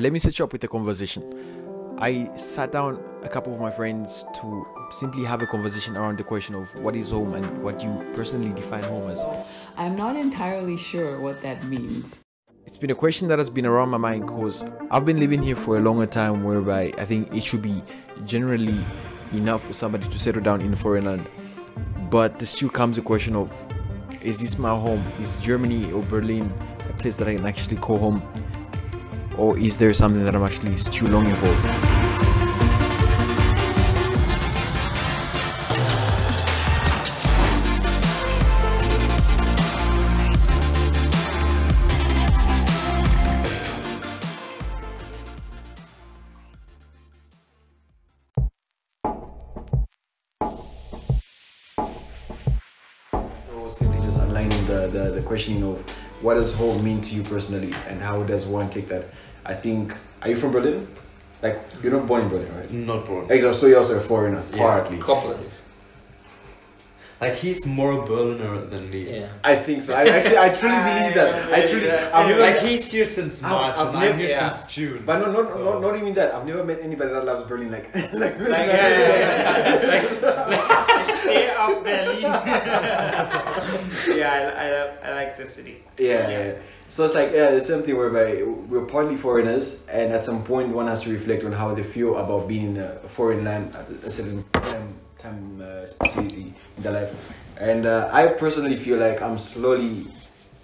Let me set you up with a conversation. I sat down a couple of my friends to simply have a conversation around the question of what is home and what you personally define home as. I'm not entirely sure what that means. It's been a question that has been around my mind because I've been living here for a longer time, whereby I think it should be generally enough for somebody to settle down in a foreign land. But there still comes the question of, is this my home? Is Germany or Berlin a place that I can actually call home? Or is there something that I'm actually still longing for? So simply just aligning the questioning of what does home mean to you personally, and how does one take that? I think, are you from Berlin? Like, you're not born in Berlin, right? Not born. Exactly, so you're also a foreigner, partly. Couples. Like, he's more a Berliner than me. Yeah. I think so. I truly believe that. I truly. I've never, Like, he's here since March I've and never- I'm here yeah. since June. but not even that. I've never met anybody that loves Berlin like Like, stay off Berlin. Yeah, I like the city. Yeah. So it's like, the same thing whereby we're partly foreigners, and at some point one has to reflect on how they feel about being in a foreign land at a certain time specifically in their life. And I personally feel like I'm slowly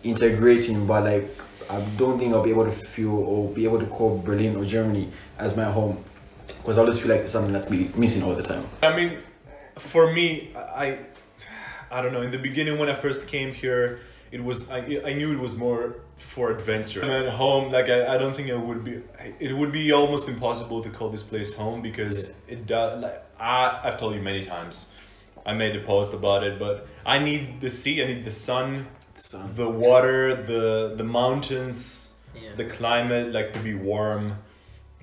integrating, but like I don't think I'll be able to feel or be able to call Berlin or Germany as my home, because I always feel like there's something that's missing all the time. I mean, for me, I don't know. In the beginning, when I first came here, it was I knew it was more for adventure. And at home, like I don't think it would be almost impossible to call this place home, because it does. Like I've told you many times, I made a post about it, but I need the sea, I need the sun, the water, the mountains, the climate, like to be warm,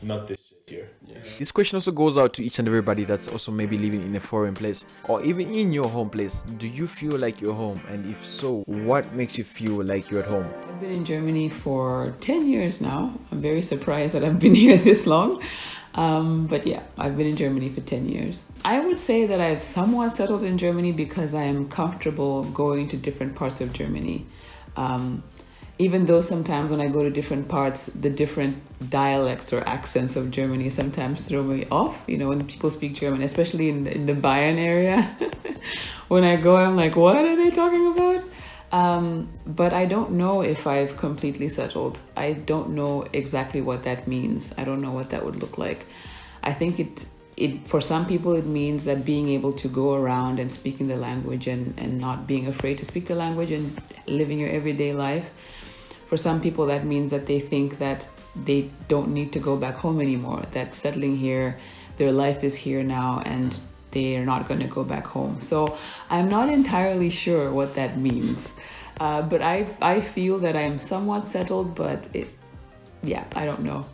not this shit here. This question also goes out to each and everybody that's also maybe living in a foreign place or even in your home place. Do you feel like you're home? And if so, what makes you feel like you're at home? I've been in Germany for 10 years now. I'm very surprised that I've been here this long. But yeah, I've been in Germany for 10 years. I would say that I've somewhat settled in Germany because I am comfortable going to different parts of Germany. Even though sometimes when I go to different parts, the different dialects or accents of Germany sometimes throw me off. You know, when people speak German, especially in the Bayern area. When I go, I'm like, what are they talking about? But I don't know if I've completely settled. I don't know exactly what that means. I don't know what that would look like. I think it for some people it means that being able to go around and speaking the language and not being afraid to speak the language and living your everyday life. For some people that means that they think that they don't need to go back home anymore, that settling here, their life is here now and they are not going to go back home. So I'm not entirely sure what that means. But I feel that I'm somewhat settled, but I don't know.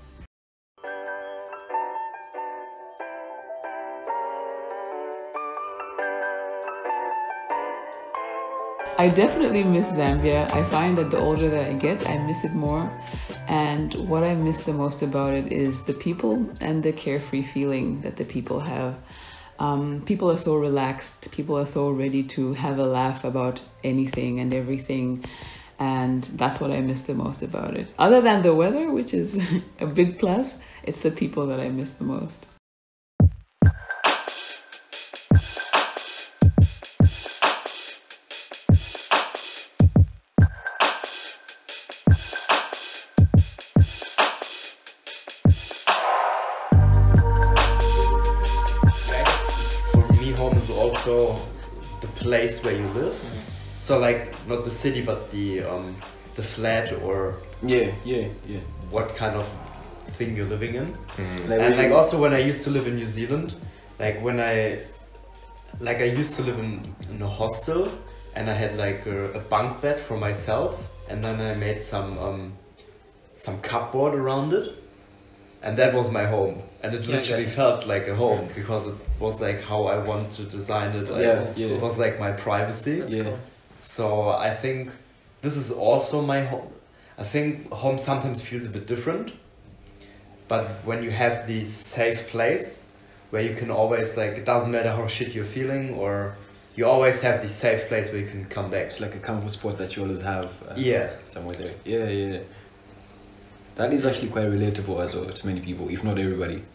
I definitely miss Zambia. I find that the older that I get, I miss it more. And what I miss the most about it is the people and the carefree feeling that the people have. People are so relaxed. People are so ready to have a laugh about anything and everything. And that's what I miss the most about it. Other than the weather, which is a big plus, it's the people that I miss the most. For me, home is also the place where you live. So like, not the city, but the flat or Yeah. what kind of thing you're living in. Like, And like also when I used to live in New Zealand, like when I used to live in a hostel, and I had like a bunk bed for myself, and then I made some cupboard around it, and that was my home, and it literally felt like a home because it was like how I want to design it. It was like my privacy. Cool. So I think this is also my home. I think home sometimes feels a bit different. but when you have this safe place where you can always, like, it doesn't matter how shit you're feeling, or you always have this safe place where you can come back. It's like a comfort spot that you always have. Yeah. Somewhere there. Yeah, yeah. That is actually quite relatable as well to many people, if not everybody.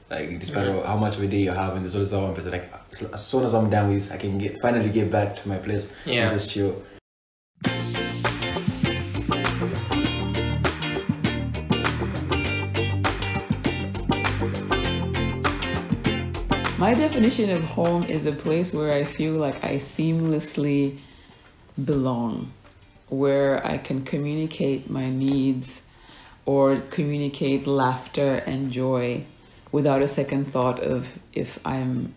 Like, despite how much of a day you have, and there's always that one person like, as soon as I'm done with this, I can finally get back to my place and just chill. My definition of home is a place where I feel like I seamlessly belong, where I can communicate my needs or communicate laughter and joy without a second thought of if I'm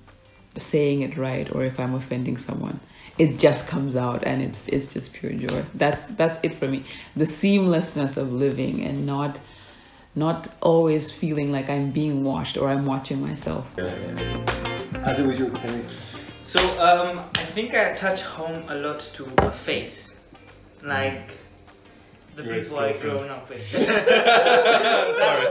saying it right or if I'm offending someone. It just comes out and it's just pure joy. That's it for me. The seamlessness of living and not always feeling like I'm being watched or I'm watching myself. As it was you. So I think I attach home a lot to a face, like the Your people I've ex-girlfriend. grown up with. Sorry.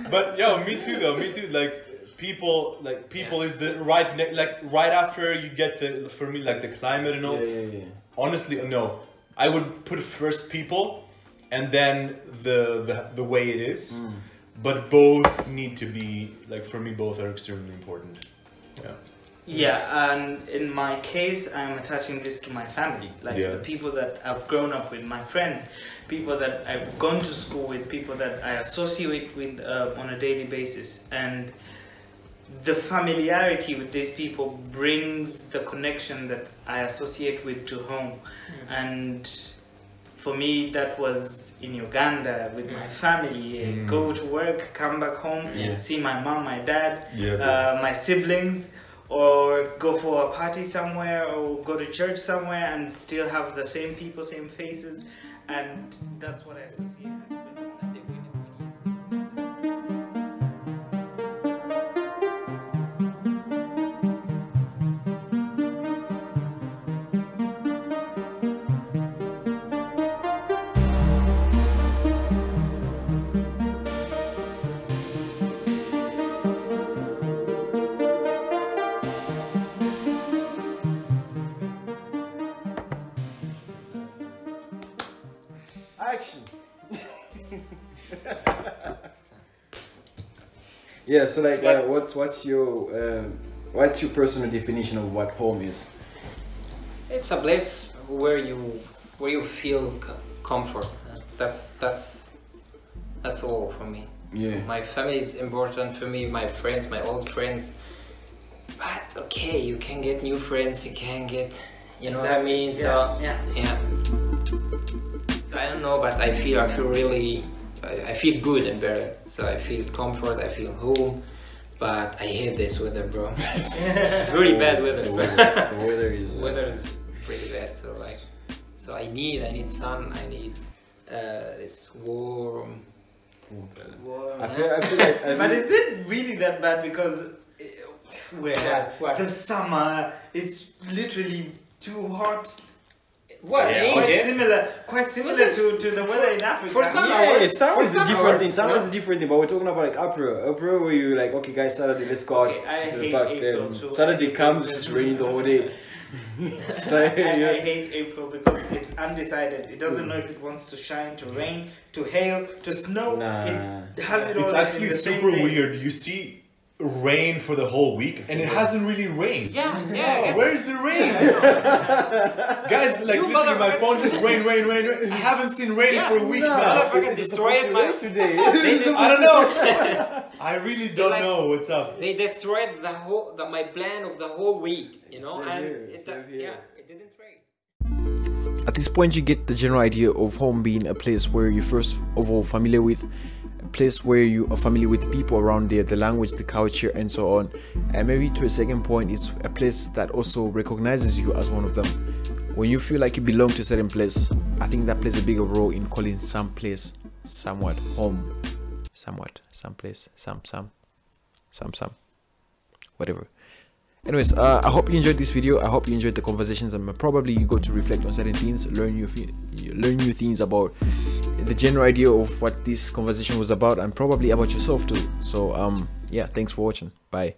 But yo, me too though. Me too. Like people is the right after you get the, for me, like the climate and all. Yeah. Honestly, no. I would put first people, and then the way it is. But both need to be, like, for me, both are extremely important. Yeah. Yeah, and in my case, I'm attaching this to my family, like the people that I've grown up with, my friends, people that I've gone to school with, people that I associate with on a daily basis. And the familiarity with these people brings the connection that I associate with to home. And for me, that was in Uganda with my family. Go to work, come back home, see my mom, my dad, my siblings, or go for a party somewhere, or go to church somewhere and still have the same people, same faces. And that's what I associate with. Action. Yeah. So like, what's your personal definition of what home is? It's a place where you feel comfort. That's all for me. Yeah. My family is important for me. My friends, my old friends. But okay, you can get new friends. You can get, you know what I mean. So yeah. So I don't know, but I feel really, I feel good and better. So I feel comfort. I feel home. But I hate this weather, bro. Really bad weather. The weather is. Weather is pretty bad. So like, so I need sun. I need this warm. I feel like. But is it really that bad? Because What? the summer, it's literally too hot. What? Quite similar to the weather in Africa. For some Yeah, summer is a summer, different thing. Summer no? is a different thing, but we're talking about like April where you like, okay guys, Saturday, let's go out Okay, I to the hate park. April too. Saturday comes, it's raining the whole day. It's like, I hate April because it's undecided. It doesn't know if it wants to shine, to rain, to hail, to snow. Nah. It has it all It's in actually the same super day. weird. You see rain for the whole week and it hasn't really rained. Yeah. Where's the rain? Guys, like You literally my motherfucker- phone just rain. I haven't seen rain for a week now. Motherfucker It's destroyed supposed to my. rain today. I don't know. I really don't like- know what's up. They destroyed my plan of the whole week, you know, Same and here, it's same here. yeah, it didn't rain. At this point, you get the general idea of home being a place where you're first of all familiar with, a place where you are familiar with the people around there, the language, the culture, and so on. And maybe to a second point, it's a place that also recognizes you as one of them. When you feel like you belong to a certain place, I think that plays a bigger role in calling some place somewhat home, somewhat, some place, some, whatever. Anyways, I hope you enjoyed this video. I hope you enjoyed the conversations, and probably you got to reflect on certain things, learn new things about the general idea of what this conversation was about, and probably about yourself too. So yeah, thanks for watching. Bye.